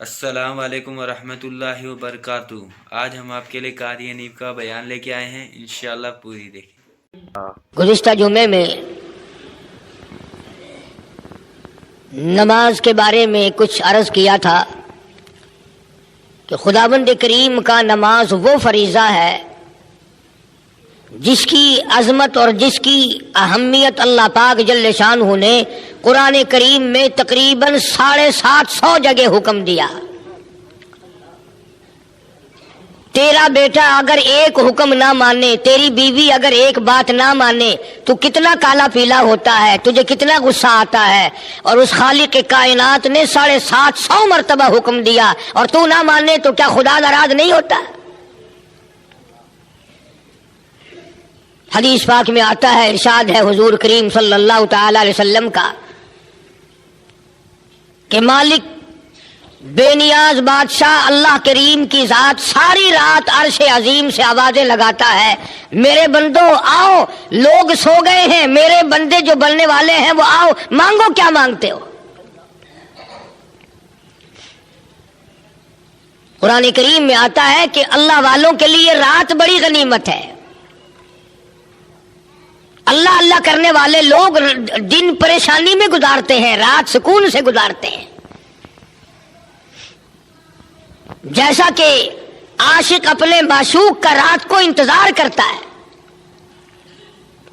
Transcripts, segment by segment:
السلام علیکم ورحمۃ اللہ وبرکاتہ۔ آج ہم آپ کے لیے قاری نیب کا بیان لے کے آئے ہیں، انشاءاللہ پوری دیکھیں۔ گزشتہ جمعے میں نماز کے بارے میں کچھ عرض کیا تھا کہ خداوند کریم کا نماز وہ فریضہ ہے جس کی عظمت اور جس کی اہمیت اللہ پاک جل شانہ نے قرآن کریم میں تقریباً 750 جگہ حکم دیا۔ تیرا بیٹا اگر ایک حکم نہ مانے، تیری بیوی اگر ایک بات نہ مانے تو کتنا کالا پیلا ہوتا ہے، تجھے کتنا غصہ آتا ہے۔ اور اس خالق کائنات نے 750 مرتبہ حکم دیا اور تو نہ مانے تو کیا خدا ناراض نہیں ہوتا؟ حدیث پاک میں آتا ہے، ارشاد ہے حضور کریم صلی اللہ تعالی علیہ وسلم کا کہ مالک بے نیاز بادشاہ اللہ کریم کی ذات ساری رات عرش عظیم سے آوازیں لگاتا ہے، میرے بندو آؤ، لوگ سو گئے ہیں، میرے بندے جو بننے والے ہیں وہ آؤ، مانگو کیا مانگتے ہو۔ قرآن کریم میں آتا ہے کہ اللہ والوں کے لیے رات بڑی غنیمت ہے۔ اللہ اللہ کرنے والے لوگ دن پریشانی میں گزارتے ہیں، رات سکون سے گزارتے ہیں۔ جیسا کہ عاشق اپنے معشوق کا رات کو انتظار کرتا ہے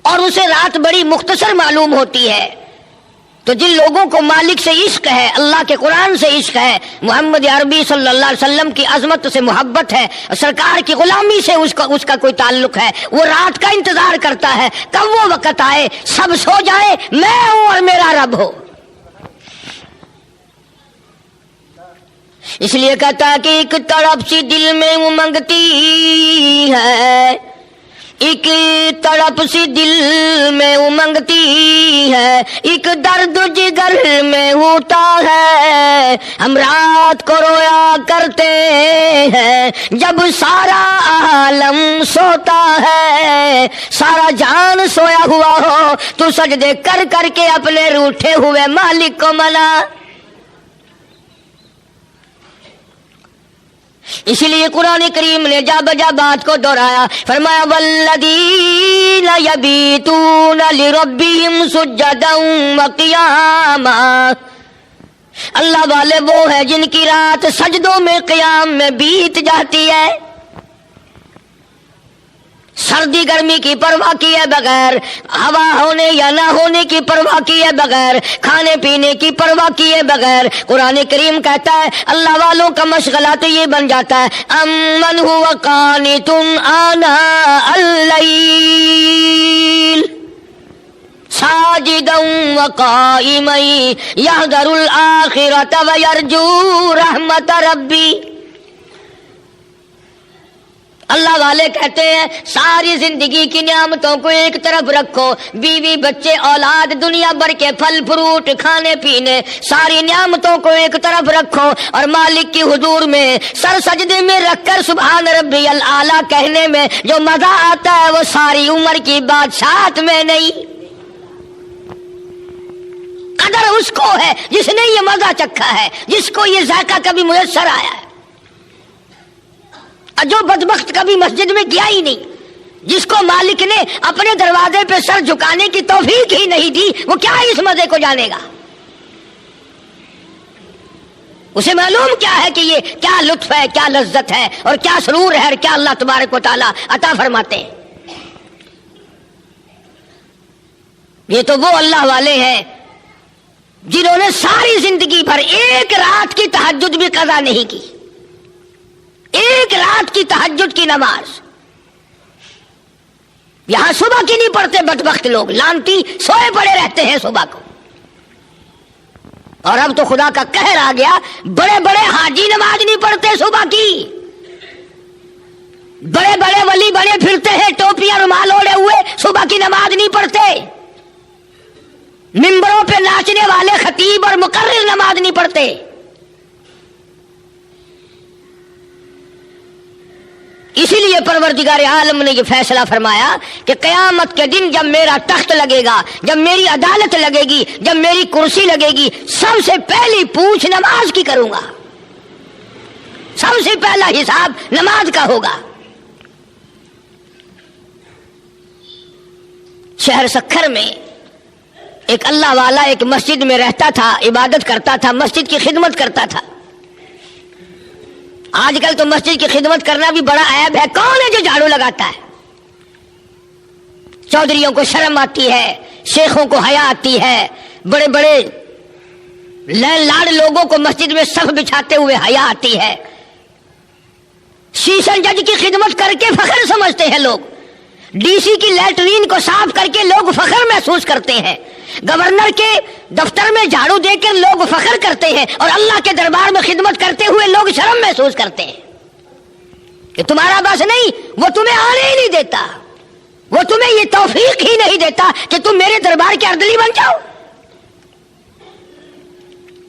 اور اسے رات بڑی مختصر معلوم ہوتی ہے، تو جن لوگوں کو مالک سے عشق ہے، اللہ کے قرآن سے عشق ہے، محمد عربی صلی اللہ علیہ وسلم کی عظمت سے محبت ہے، سرکار کی غلامی سے اس کا کوئی تعلق ہے، وہ رات کا انتظار کرتا ہے کب وہ وقت آئے، سب سو جائے، میں ہوں اور میرا رب ہو۔ اس لیے کہتا ہے کہ ایک تڑپ سی دل میں امنگتی ہے، ایک تڑپ سی دل میں امنگتی ہے، ایک درد جگر میں ہوتا ہے، ہم رات کو رویا کرتے ہیں جب سارا عالم سوتا ہے، سارا جہان سویا ہوا ہو تو سجدے کر کر کے اپنے روٹھے ہوئے مالک کو منا۔ اسی لیے قرآن کریم نے جا بجا بات کو دہرایا، فرمایا والذین یبیتون لربہم سجدا وقیاما، اللہ والے وہ ہیں جن کی رات سجدوں میں قیام میں بیت جاتی ہے، سردی گرمی کی پرواہ کیے بغیر، ہوا ہونے یا نہ ہونے کی پرواہ کیے بغیر، کھانے پینے کی پرواہ کیے بغیر۔ قرآن کریم کہتا ہے اللہ والوں کا مشغلہ تو یہ بن جاتا ہے، امن هو قانت آناء اللیل ساجدا وقائما یحذر الآخرۃ ویرجو رحمت ربی۔ اللہ والے کہتے ہیں ساری زندگی کی نعمتوں کو ایک طرف رکھو، بیوی بچے اولاد دنیا بھر کے پھل فروٹ کھانے پینے ساری نعمتوں کو ایک طرف رکھو، اور مالک کی حضور میں سر سجدے میں رکھ کر سبحان ربی الاعلیٰ کہنے میں جو مزہ آتا ہے وہ ساری عمر کی بادشاہت میں نہیں۔ قدر اس کو ہے جس نے یہ مزہ چکھا ہے، جس کو یہ ذائقہ کبھی میسر آیا ہے، جو بدبخت کبھی مسجد میں گیا ہی نہیں، جس کو مالک نے اپنے دروازے پہ سر جھکانے کی توفیق ہی نہیں دی، وہ کیا اس مزے کو جانے گا؟ اسے معلوم کیا ہے کہ یہ کیا لطف ہے، کیا لذت ہے اور کیا سرور ہے اور کیا اللہ تبارک و تعالی عطا فرماتے ہیں۔ یہ تو وہ اللہ والے ہیں جنہوں نے ساری زندگی بھر ایک رات کی تہجد بھی قضا نہیں کی، ایک رات کی تہجد کی نماز۔ یہاں صبح کی نہیں پڑھتے بدبخت لوگ، لانتی سوئے پڑے رہتے ہیں صبح کو، اور اب تو خدا کا قہر آ گیا، بڑے بڑے حاجی نماز نہیں پڑھتے صبح کی، بڑے بڑے ولی بڑے پھرتے ہیں ٹوپیاں رومال اوڑے ہوئے، صبح کی نماز نہیں پڑھتے، ممبروں پہ ناچنے والے خطیب اور مقرر نماز نہیں پڑھتے۔ اسی لیے پروردگار عالم نے یہ فیصلہ فرمایا کہ قیامت کے دن جب میرا تخت لگے گا، جب میری عدالت لگے گی، جب میری کرسی لگے گی، سب سے پہلی پوچھ نماز کی کروں گا۔ سب سے پہلا حساب نماز کا ہوگا۔ شہر سکھر میں ایک اللہ والا ایک مسجد میں رہتا تھا، عبادت کرتا تھا، مسجد کی خدمت کرتا تھا۔ آج کل تو مسجد کی خدمت کرنا بھی بڑا عیب ہے، کون ہے جو جھاڑو لگاتا ہے؟ چودھریوں کو شرم آتی ہے، شیخوں کو حیا آتی ہے، بڑے بڑے لاڑ لوگوں کو مسجد میں صف بچھاتے ہوئے حیا آتی ہے۔ شیشن جج کی خدمت کر کے فخر سمجھتے ہیں لوگ، ڈی سی کی لیٹرین کو صاف کر کے لوگ فخر محسوس کرتے ہیں، گورنر کے دفتر میں جھاڑو دے کر لوگ فخر کرتے ہیں، اور اللہ کے دربار میں خدمت کرتے ہوئے لوگ شرم محسوس کرتے ہیں کہ تمہارا بس نہیں، وہ تمہیں آنے ہی نہیں دیتا، وہ تمہیں یہ توفیق ہی نہیں دیتا کہ تم میرے دربار کے اردلی بن جاؤ۔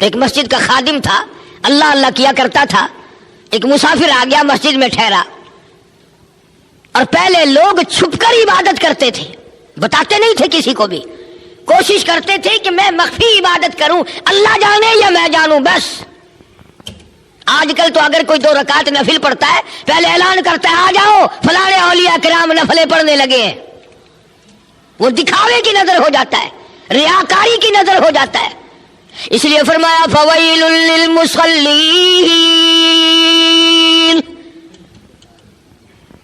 ایک مسجد کا خادم تھا، اللہ اللہ کیا کرتا تھا، ایک مسافر آ گیا، مسجد میں ٹھہرا، اور پہلے لوگ چھپ کر عبادت کرتے تھے، بتاتے نہیں تھے کسی کو بھی، کوشش کرتے تھے کہ میں مخفی عبادت کروں، اللہ جانے یا میں جانوں بس۔ آج کل تو اگر کوئی 2 رکعت نفل پڑھتا ہے پہلے اعلان کرتا ہے آ جاؤ فلاں اولیاء کرام نفلیں پڑھنے لگے ہیں، وہ دکھاوے کی نظر ہو جاتا ہے، ریاکاری کی نظر ہو جاتا ہے۔ اس لیے فرمایا فویل للمصلین،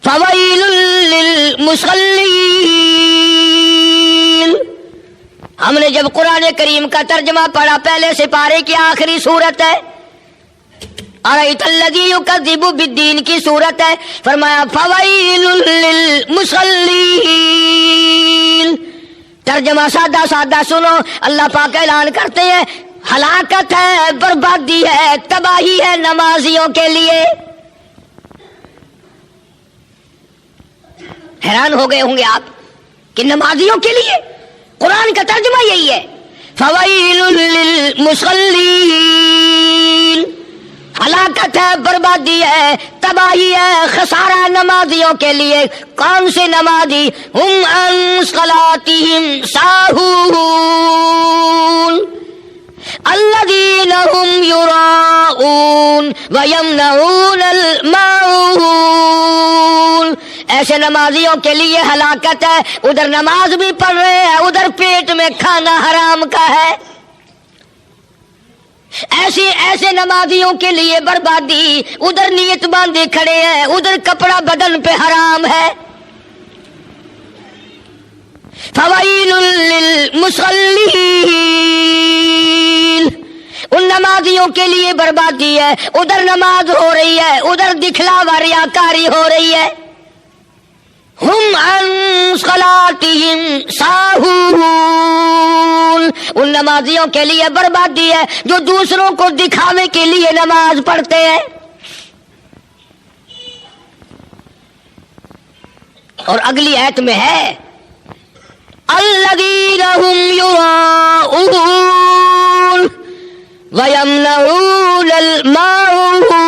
فویل للمصلین۔ ہم نے جب قرآن کریم کا ترجمہ پڑھا، پہلے سپارے کی آخری سورت ہے ارأیت الذی یکذب بالدین کی سورت ہے، فرمایا فویل للمصلین۔ ترجمہ سادہ سادہ سنو، اللہ پاک اعلان کرتے ہیں ہلاکت ہے، بربادی ہے، تباہی ہے نمازیوں کے لیے۔ حیران ہو گئے ہوں گے آپ کہ نمازیوں کے لیے قرآن کا ترجمہ یہی ہے، فویل للمصلین۔ ہلاکت ہے، بربادی ہے، تباہی ہے، خسارہ نمازیوں کے لیے۔ کون سے نمازی؟ ہم عن صلاتہم ساہون الذین ہم یراؤون ویمنعون الماعون۔ ایسے نمازیوں کے لیے ہلاکت ہے، ادھر نماز بھی پڑھ رہے ہیں، ادھر پیٹ میں کھانا حرام کا ہے۔ ایسے نمازیوں کے لیے بربادی، ادھر نیت باندھے کھڑے ہیں، ادھر کپڑا بدن پہ حرام ہے۔ فویل للمصلین، ان نمازیوں کے لیے بربادی ہے، ادھر نماز ہو رہی ہے، ادھر دکھلاوا ریاکاری ہو رہی ہے۔ ہم عن صلاتہم ساہون، ان نمازیوں کے لیے بربادی ہے جو دوسروں کو دکھاوے کے لیے نماز پڑھتے ہیں۔ اور اگلی آیت میں ہے الذین ہم یراؤون ویمنعون الماعون۔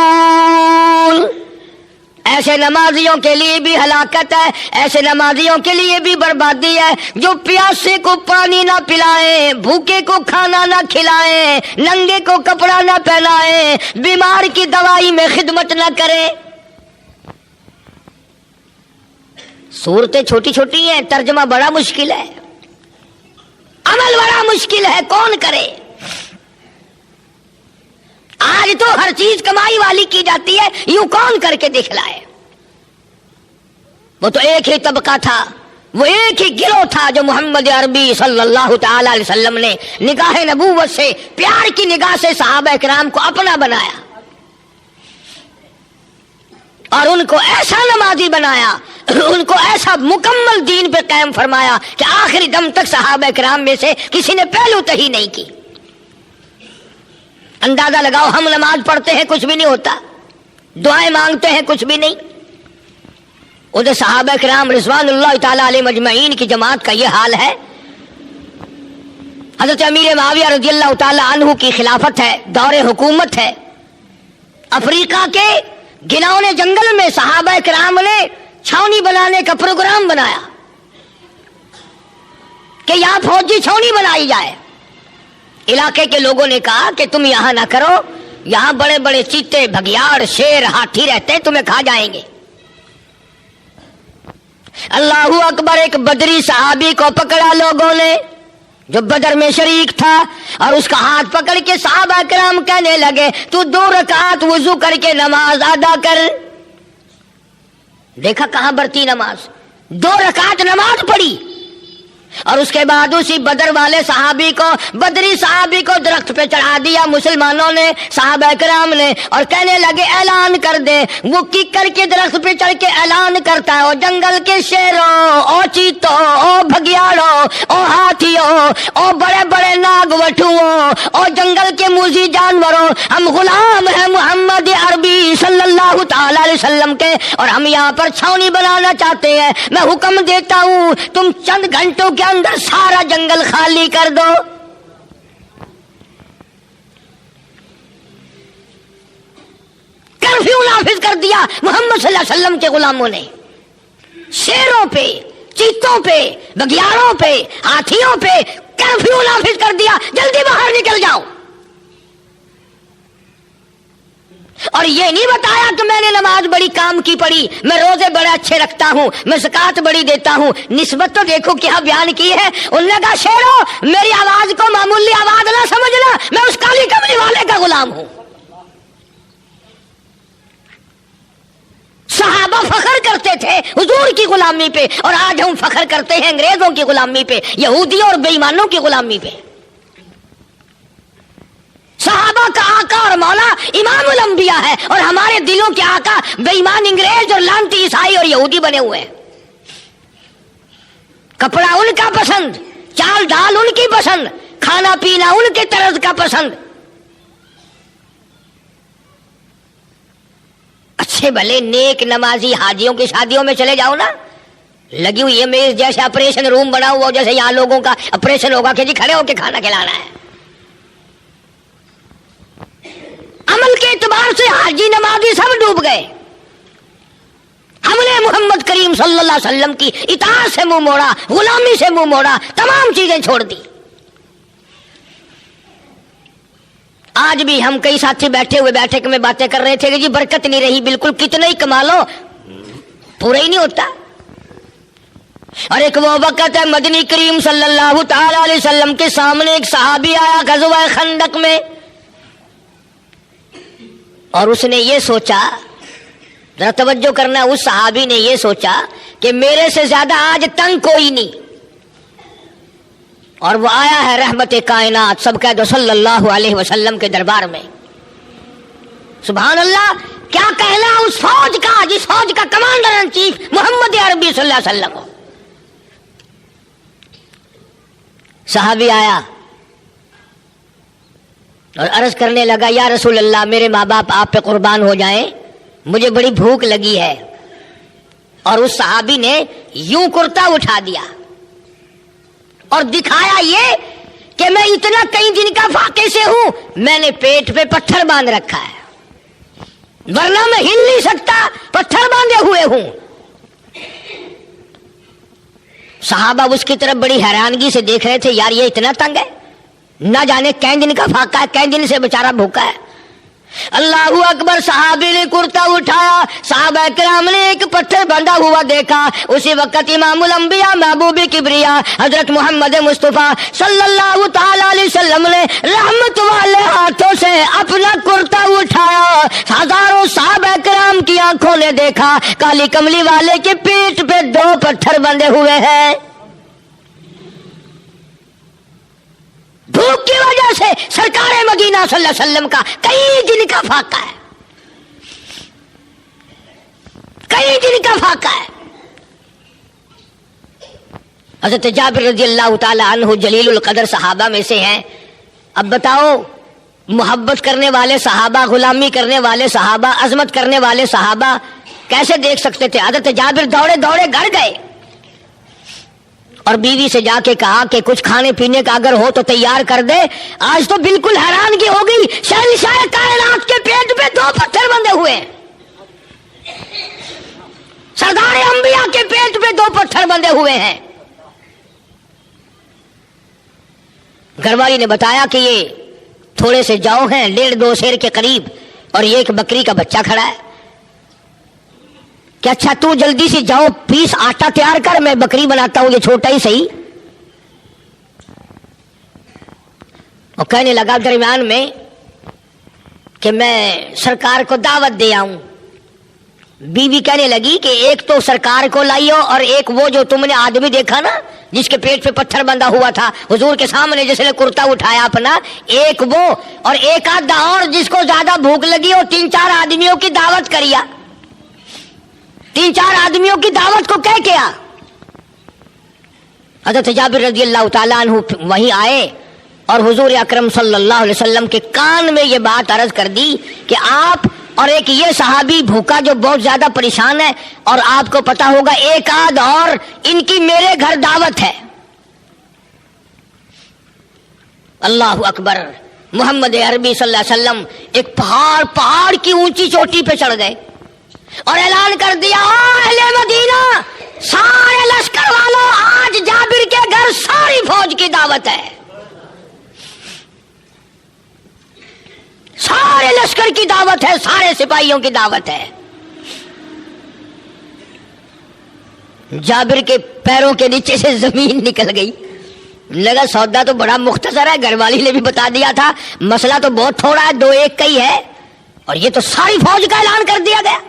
ایسے نمازیوں کے لیے بھی ہلاکت ہے، ایسے نمازیوں کے لیے بھی بربادی ہے جو پیاسے کو پانی نہ پلائیں، بھوکے کو کھانا نہ کھلائیں، ننگے کو کپڑا نہ پہنائیں، بیمار کی دوائی میں خدمت نہ کریں۔ صورتیں چھوٹی چھوٹی ہیں، ترجمہ بڑا مشکل ہے، عمل بڑا مشکل ہے، کون کرے؟ آج تو ہر چیز کمائی والی کی جاتی ہے، یوں کون کر کے دکھلائے؟ وہ تو ایک ہی طبقہ تھا، وہ ایک ہی گروہ تھا جو محمد عربی صلی اللہ تعالی علیہ وسلم نے نگاہ نبوت سے، پیار کی نگاہ سے صحابہ کرام کو اپنا بنایا، اور ان کو ایسا نمازی بنایا، ان کو ایسا مکمل دین پہ قائم فرمایا کہ آخری دم تک صحابہ کرام میں سے کسی نے پہلو تہی نہیں کی۔ اندازہ لگاؤ، ہم نماز پڑھتے ہیں کچھ بھی نہیں ہوتا، دعائیں مانگتے ہیں کچھ بھی نہیں، ادھر صحابہ کرام رضوان اللہ تعالی علیہ مجمعین کی جماعت کا یہ حال ہے۔ حضرت امیر معاویہ رضی اللہ تعالی عنہ کی خلافت ہے، دور حکومت ہے، افریقہ کے گناؤنے جنگل میں صحابہ کرام نے چھاونی بنانے کا پروگرام بنایا کہ یہاں فوجی چھاونی بنائی جائے۔ علاقے کے لوگوں نے کہا کہ تم یہاں نہ کرو، यहाँ बड़े बड़े चीते, भगियाड़, शेर, हाथी रहते हैं, तुम्हें खा जाएंगे। अल्लाहू अकबर। एक बदरी सहाबी को पकड़ा लोगों ने जो बदर में शरीक था, और उसका हाथ पकड़ के सहाबा किराम कहने लगे, तू 2 रकात वुजू करके नमाज अदा कर। देखा कहां बढ़ती नमाज, 2 रकात नमाज पढ़ी। और उसके बाद उसी बदर वाले सहाबी को, बदरी सहाबी को दरख्त पे चढ़ा दिया मुसलमानों ने, सहाबा किराम ने, और कहने लगे ऐलान कर दे। वो किक्कर के दरख्त पे चढ़ के ऐलान करता है, ओ जंगल के शेरों, ओ चीतों, ओ भगियाड़ों, ओ हाथियों, ओ बड़े बड़े नागवठुओं, ओ जंगल के मूजी जानवरों, हम गुलाम हैं मोहम्मद अरबी सल्लल्लाहु ताला अलैहि वसल्लम के, और हम यहाँ पर छावनी बनाना चाहते हैं। मैं हुक्म देता हूँ, तुम चंद घंटों के अंदर सारा जंगल खाली कर दो। कर्फ्यू नाफिज कर दिया मोहम्मद सल्लल्लाहु अलैहि वसल्लम के गुलामों ने। शेरों पे, चीतों पे, बघियारों पे, हाथियों पे कर्फ्यू नाफिज कर दिया, जल्दी बाहर निकल जाओ। और ये नहीं बताया कि मैंने नमाज बड़ी काम की पढ़ी, मैं रोजे बड़े अच्छे रखता हूं, मैं ज़कात बड़ी देता हूं। निस्बत तो देखो क्या बयान की है। उन्होंने कहा, शेरों, मेरी आवाज को मामूली आवाज ना समझना, मैं उस काली कमली वाले का गुलाम हूं। सहाबा फख्र करते थे हुजूर की गुलामी पे, और आज हम फख्र करते हैं अंग्रेजों की गुलामी पे, यहूदियों और बेईमानों की गुलामी पे। सहाबा का आका और मौला इमामुल अंबिया है, और हमारे दिलों के आका बेईमान अंग्रेज और लानती ईसाई और यहूदी बने हुए हैं। कपड़ा उनका पसंद, चाल ढाल उनकी पसंद, खाना पीना उनके तर्ज का पसंद। अच्छे भले नेक नमाजी हाजियों की शादियों में चले जाओ ना, लगी हुई है मेज जैसे ऑपरेशन रूम बना हुआ, जैसे यहां लोगों का ऑपरेशन होगा कि जी खड़े होके खाना खिलाना है। अमल के एतबार से हाजी नमाजी सब डूब गए। हमने मोहम्मद करीम सल्लल्लाहु अलैहि वसल्लम की इताअत से मुंह मोड़ा, गुलामी से मुंह मोड़ा, तमाम चीजें छोड़ दी। आज भी हम कई साथी बैठे हुए बैठक में बातें कर रहे थे कि जी बरकत नहीं रही, बिल्कुल कितना ही कमा लो पूरा ही नहीं होता। और एक वो वक्त है मदनी करीम सल्लल्लाहु ताला अलैहि वसल्लम के सामने एक सहाबी आया ग़ज़वा खंदक में, और उसने ये सोचा, जरा तवज्जो करना, उस सहाबी ने ये सोचा कि मेरे से ज्यादा आज तंग कोई नहीं, और वो आया है रहमत कायनात सब कह दो सल्लल्लाहु अलैहि वसल्लम के दरबार में। सुभान अल्लाह, क्या कहना उस फौज का जिस फौज का कमांडर इन चीफ मोहम्मद अरबी सल्लल्लाहु अलैहि वसल्लम। सहाबी आया और अर्ज करने लगा, या रसूल अल्लाह, मेरे माँ बाप आप पे कुर्बान हो जाएं, मुझे बड़ी भूख लगी है। और उस सहाबी ने यूं कुर्ता उठा दिया और दिखाया ये कि मैं इतना कई दिन का फाके से हूं, मैंने पेट पे पत्थर बांध रखा है, वरना मैं हिल नहीं सकता, पत्थर बांधे हुए हूं। सहाबा उसकी तरफ बड़ी हैरानगी से देख रहे थे, यार ये इतना तंग है, ना जाने कै दिन का फाका है, कै दिन से बेचारा भूखा है। अल्लाहू अकबर, सहाबी ने कुर्ता उठाया, सहाबा किराम ने एक पत्थर बंधा हुआ देखा। उसी वक्त इमामुल अंबिया महबूब किबरिया हजरत मोहम्मद मुस्तफा सल्लल्लाहु ताला अलैहि वसल्लम ने रहमत वाले हाथों से अपना कुर्ता उठाया। हजारों सहाबा किराम की आंखों ने देखा काली कमली वाले के पेट पे 2 पत्थर बंधे हुए हैं। भूख की वजह से सरकार मदीना सल्लल्लाहु अलैहि वसल्लम का कई दिन का फाका है, कई दिन का फाका है। हज़रत जाबिर रज़ियल्लाहु ताला अन्हु जलीलुल कदर सहाबा में से हैं। अब बताओ, मोहब्बत करने वाले सहाबा, गुलामी करने वाले सहाबा, अजमत करने वाले सहाबा कैसे देख सकते थे? हज़रत जाबिर दौड़े दौड़े घर गए और बीवी से जाके कहा कि कुछ खाने पीने का अगर हो तो तैयार कर दे। आज तो बिल्कुल हैरानगी हो गई, शहंशाह कायनात के पेट पे 2 पत्थर बंधे हुए हैं, सरदार अंबिया के पेट पे 2 पत्थर बंधे हुए हैं। घरवाली ने बताया कि ये थोड़े से जौ हैं 1.5-2 सेर के करीब और ये एक बकरी का बच्चा खड़ा है कि अच्छा तू जल्दी से जाओ पीस आटा तैयार कर, मैं बकरी बनाता हूं, ये छोटा ही सही। और कहने लगा दरमियान में कि मैं सरकार को दावत दे आऊं। बीवी कहने लगी कि एक तो सरकार को लाइयो और एक वो जो तुमने आदमी देखा ना जिसके पेट पे पत्थर बंधा हुआ था हुजूर के सामने जिसने कुर्ता उठाया अपना, एक वो और एक आधा और जिसको ज्यादा भूख लगी हो 3-4 आदमियों की दावत करिया। 3-4 आदमियों की दावत को कह के आ। हज़रत जाबिर रज़ी अल्लाह तआला अन्हु वहीं आए और हुजूर अकरम सल्लल्लाहु अलैहि वसल्लम के कान में ये बात अर्ज कर दी कि आप और एक ये सहाबी भूखा जो बहुत ज्यादा परेशान है और आपको पता होगा एक आध और इनकी मेरे घर दावत है। अल्लाहु अकबर। मोहम्मद अरबी सल्लल्लाहु अलैहि वसल्लम एक पहाड़ की ऊंची चोटी पे चढ़ गए और ऐलान कर दिया, अहले मदीना, सारे लश्कर वालों, आज जाबिर के घर सारी फौज की दावत है, सारे लश्कर की दावत है, सारे सिपाहियों की दावत है। जाबिर के पैरों के नीचे से जमीन निकल गई। लगा सौदा तो बड़ा मुख्तसर है, घरवाली ने भी बता दिया था, मसला तो बहुत थोड़ा है, 2-1 का ही है, और ये तो सारी फौज का ऐलान कर दिया गया।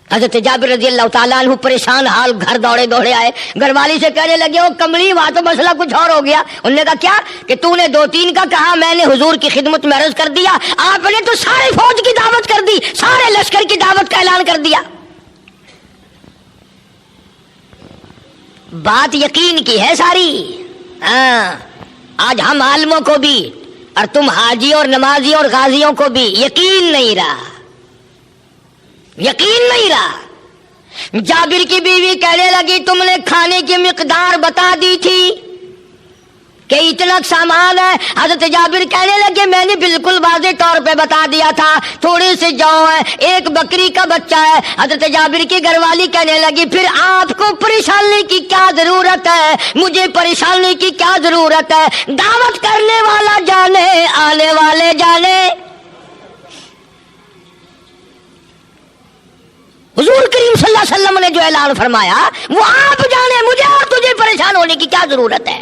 हज़रत जाबिर रज़ी अल्लाह तआला अन्हु परेशान हाल घर दौड़े दौड़े आए, घरवाली से कहने लगे, ओ कमली, वहां तो मसला कुछ और हो गया। उन्होंने कहा क्या? कि तूने 2-3 का कहा, मैंने हुजूर की खिदमत में अर्ज कर दिया, आपने तो सारी फौज की दावत कर दी, सारे लश्कर की दावत का ऐलान कर दिया। बात यकीन की है सारी। आज हम आलमों को भी और तुम हाजी और नमाजी और गाजियों को भी यकीन नहीं रहा, यकीन नहीं रहा। जाबिर की बीवी कहने लगी, तुमने खाने की मिकदार बता दी थी कि इतना सामान है। हजरत जाबिर कहने लगे, मैंने बिल्कुल वाज़ेह तौर पे बता दिया था, थोड़े से जौ है, एक बकरी का बच्चा है। हजरत जाबिर की घरवाली कहने लगी, फिर आपको परेशानी की क्या जरूरत है, मुझे परेशानी की क्या जरूरत है, दावत करने वाला जाने, आने वाले जाने। हुजूर करीम सल्लल्लाहु अलैहि वसल्लम ने जो ऐलान फरमाया वो आप जाने, मुझे और तुझे परेशान होने की क्या जरूरत है।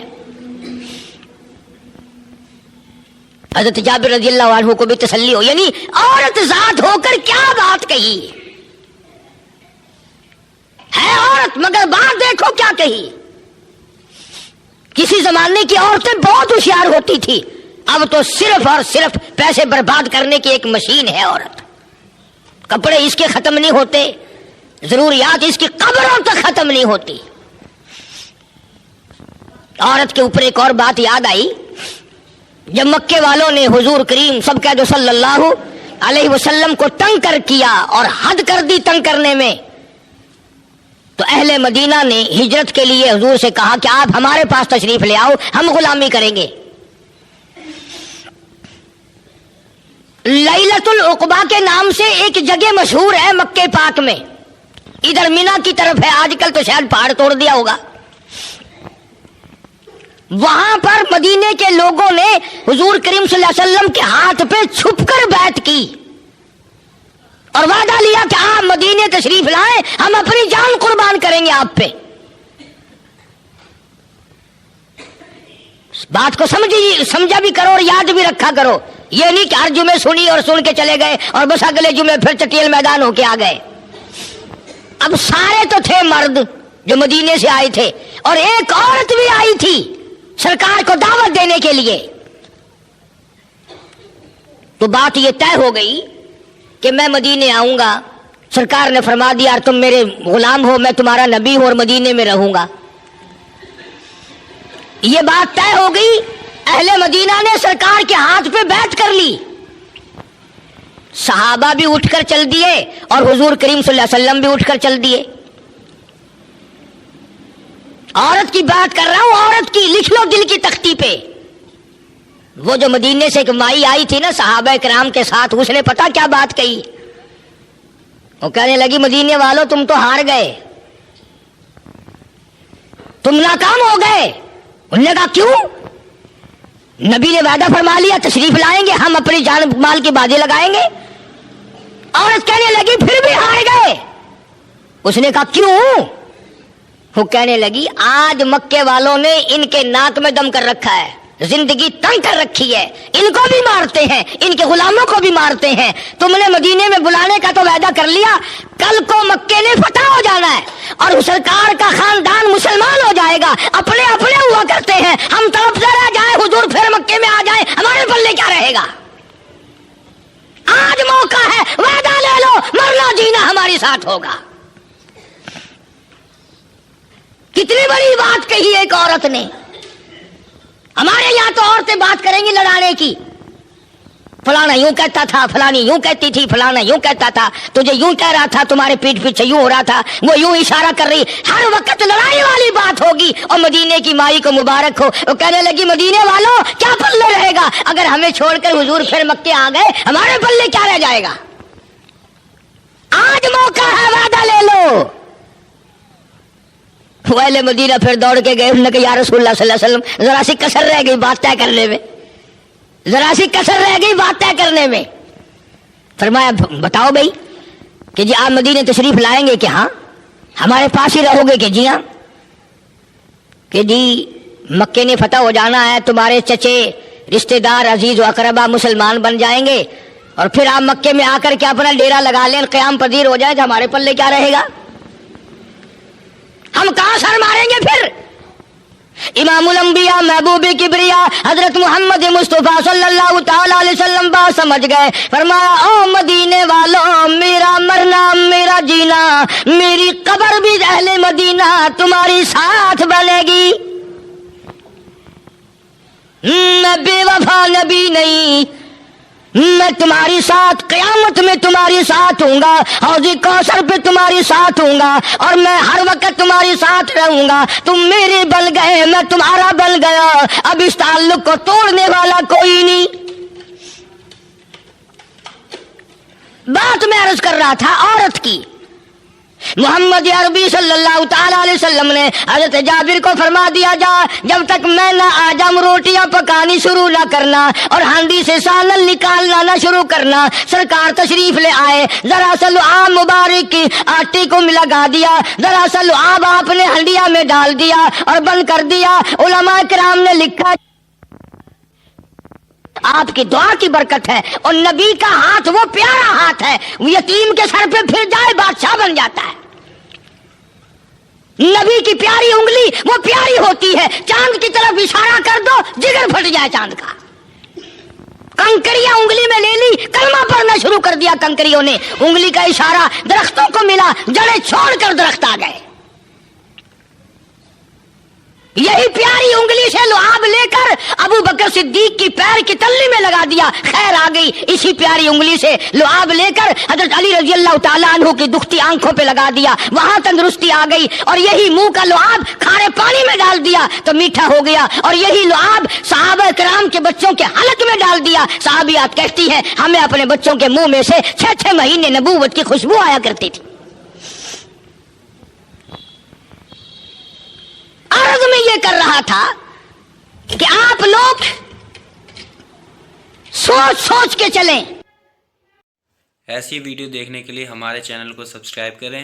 हज़रत जाबिर रज़ी अल्लाह अन्हु को भी तसल्ली हो, यानी औरत जात होकर क्या बात कही है औरत, मगर बात देखो क्या कही। किसी जमाने की औरतें बहुत होशियार होती थी, अब तो सिर्फ और सिर्फ पैसे बर्बाद करने की एक मशीन है औरत। कपड़े इसके खत्म नहीं होते, जरूरियात इसकी कब्रों तक खत्म नहीं होती। औरत के ऊपर एक और बात याद आई, जब मक्के वालों ने हुजूर करीम सब कह दो सल्लल्लाहु अलैहि वसल्लम को तंग कर किया और हद कर दी तंग करने में, तो अहले मदीना ने हिजरत के लिए हुजूर से कहा कि आप हमारे पास तशरीफ ले आओ, हम गुलामी करेंगे। लैलतुल उक़बा के नाम से एक जगह मशहूर है मक्के पाक में, इधर मिना की तरफ है, आजकल तो शायद पहाड़ तोड़ दिया होगा। वहां पर मदीने के लोगों ने हुजूर करीम सल्लल्लाहु अलैहि वसल्लम के हाथ पे छुपकर बैत की और वादा लिया कि आप मदीने तशरीफ लाएं, हम अपनी जान कुर्बान करेंगे आप पे। बात को समझा भी करो और याद भी रखा करो। ये नहीं कि हर जुमे सुनी और सुन के चले गए और बस अगले जुमे फिर चटियल मैदान होके आ गए। अब सारे तो थे मर्द जो मदीने से आए थे और एक औरत भी आई थी सरकार को दावत देने के लिए। तो बात ये तय हो गई कि मैं मदीने आऊंगा। सरकार ने फरमा दिया, तुम मेरे गुलाम हो, मैं तुम्हारा नबी हूं और मदीने में रहूंगा। ये बात तय हो गई। अहले मदीना ने सरकार के हाथ पे बैठ कर ली, सहाबा भी उठकर चल दिए और हुजूर करीम सल्लल्लाहु अलैहि वसल्लम भी उठकर चल दिए। औरत की बात कर रहा हूं, औरत की, लिख लो दिल की तख्ती पे। वो जो मदीने से एक माई आई थी ना सहाबा किराम के साथ, उसने पता क्या बात कही? वो कहने लगी, मदीने वालों तुम तो हार गए, तुम नाकाम हो गए। उन्होंने कहा क्यों? नबी ने वादा फरमा लिया तशरीफ लाएंगे, हम अपनी जान माल की बाजी लगाएंगे। औरत कहने लगी फिर भी हार गए। उसने कहा क्यों? वो कहने लगी आज मक्के वालों ने इनके नाक में दम कर रखा है, जिंदगी तंग कर रखी है, इनको भी मारते हैं, इनके गुलामों को भी मारते हैं। तुमने मदीने में बुलाने का तो वादा कर लिया, कल को मक्के ने फतह हो जाना है और सरकार का खानदान मुसलमान हो जाएगा। अपने अपने हुआ करते हैं, हम तरफ से रह जाए, हुजूर फिर मक्के में आ जाए, हमारे पल्ले क्या रहेगा? आज मौका है, वादा ले लो, मरना जीना हमारे साथ होगा। कितनी बड़ी बात कही एक औरत ने। हमारे यहां तो औरतें बात करेंगी लड़ाने की, फलाना यूं कहता था, फलानी यूं कहती थी, फलाना यूं कहता था, तुझे यूं कह रहा था, तुम्हारे पीठ पीछे यूं हो रहा था, वो यूं इशारा कर रही, हर वक्त लड़ाई वाली बात होगी। और मदीने की माई को मुबारक हो, वो कहने लगी मदीने वालों क्या पल्ले रहेगा, अगर हमें छोड़कर हुजूर फिर मक्के आ गए, हमारे पल्ले क्या रह जाएगा? आज मौका है, वादा ले लो। वाले मदीना फिर दौड़ के गए, उन्होंने कहा या रसूलुल्लाह सल्लल्लाहु अलैहि वसल्लम जरा सी कसर रह गई बात तय करने में, जरा सी कसर रह गई बात तय करने में। फरमाया बताओ भाई कि जी आप मदीने तशरीफ लाएंगे कि हाँ, हमारे पास ही रहोगे कि जी हाँ, कि जी मक्के ने फतह हो जाना है, तुम्हारे चचे रिश्तेदार अजीज व अकरबा मुसलमान बन जाएंगे और फिर आप मक्के में आकर के अपना डेरा लगा लें, क़याम पजीर हो जाए तो हमारे पल्ले क्या रहेगा? हम कहां सर मारेंगे फिर? इमामुल अंबिया महबूब किबरिया हजरत मोहम्मद मुस्तफा सल्लल्लाहु तआला अलैहि वसल्लम बात समझ गए। फरमाया ओ मदीने वालों, मेरा मरना मेरा जीना, मेरी कब्र भी अहले मदीना तुम्हारी साथ बनेगी। मैं बेवफा नबी नहीं, मैं तुम्हारी साथ क़यामत में तुम्हारी साथ हूंगा, हौज़े कौसर पे तुम्हारी साथ हूंगा और मैं हर वक्त तुम्हारी साथ रहूंगा। तुम मेरे बन गए, मैं तुम्हारा बन गया, अब इस ताल्लुक को तोड़ने वाला कोई नहीं। बात मैं अर्ज कर रहा था औरत की। मोहम्मद अरबी सल्लल्लाहु तआला अलैहि वसल्लम ने हजरत जाबिर को फरमा दिया, जा जब तक मैं ना आ जाऊं रोटियां पकानी शुरू ना करना और हांडी से सालन निकालना ना शुरू करना। सरकार तशरीफ ले आए, जरा सा लुआब मुबारक की आटे को लगा दिया, जरा सा लुआब आपने हंडिया में डाल दिया और बंद कर दिया। उलमा किराम ने लिखा आपकी दुआ की बरकत है और नबी का हाथ वो प्यारा हाथ है, यतीम के सर पे फिर जाए बादशाह बन जाता है। नबी की प्यारी उंगली वो प्यारी होती है, चांद की तरफ इशारा कर दो जिगर फट जाए चांद का। कंकरियां उंगली में ले ली, कलमा पढ़ना शुरू कर दिया कंकरियों ने, उंगली का इशारा दरख्तों को मिला, जड़ें छोड़कर दरख्त आ गए। यही प्यारी उंगली से लुआब लेकर अबू बकर सिद्दीक की पैर की तल्ली में लगा दिया, खैर आ गई। इसी प्यारी उंगली से लुआब लेकर हजरत अली रजी अल्लाह तआला अन्हु की दुखती आंखों पे लगा दिया, वहां तंदुरुस्ती आ गई। और यही मुंह का लुआब खारे पानी में डाल दिया तो मीठा हो गया, और यही लुआब सहाबा किराम के बच्चों के हलक में डाल दिया। सहाबियात कहती हैं हमें अपने बच्चों के मुंह में से 6-6 महीने नबूवत की खुशबू आया करती थी। अर्ज में ये कर रहा था कि आप लोग सोच सोच के चलें। ऐसी वीडियो देखने के लिए हमारे चैनल को सब्सक्राइब करें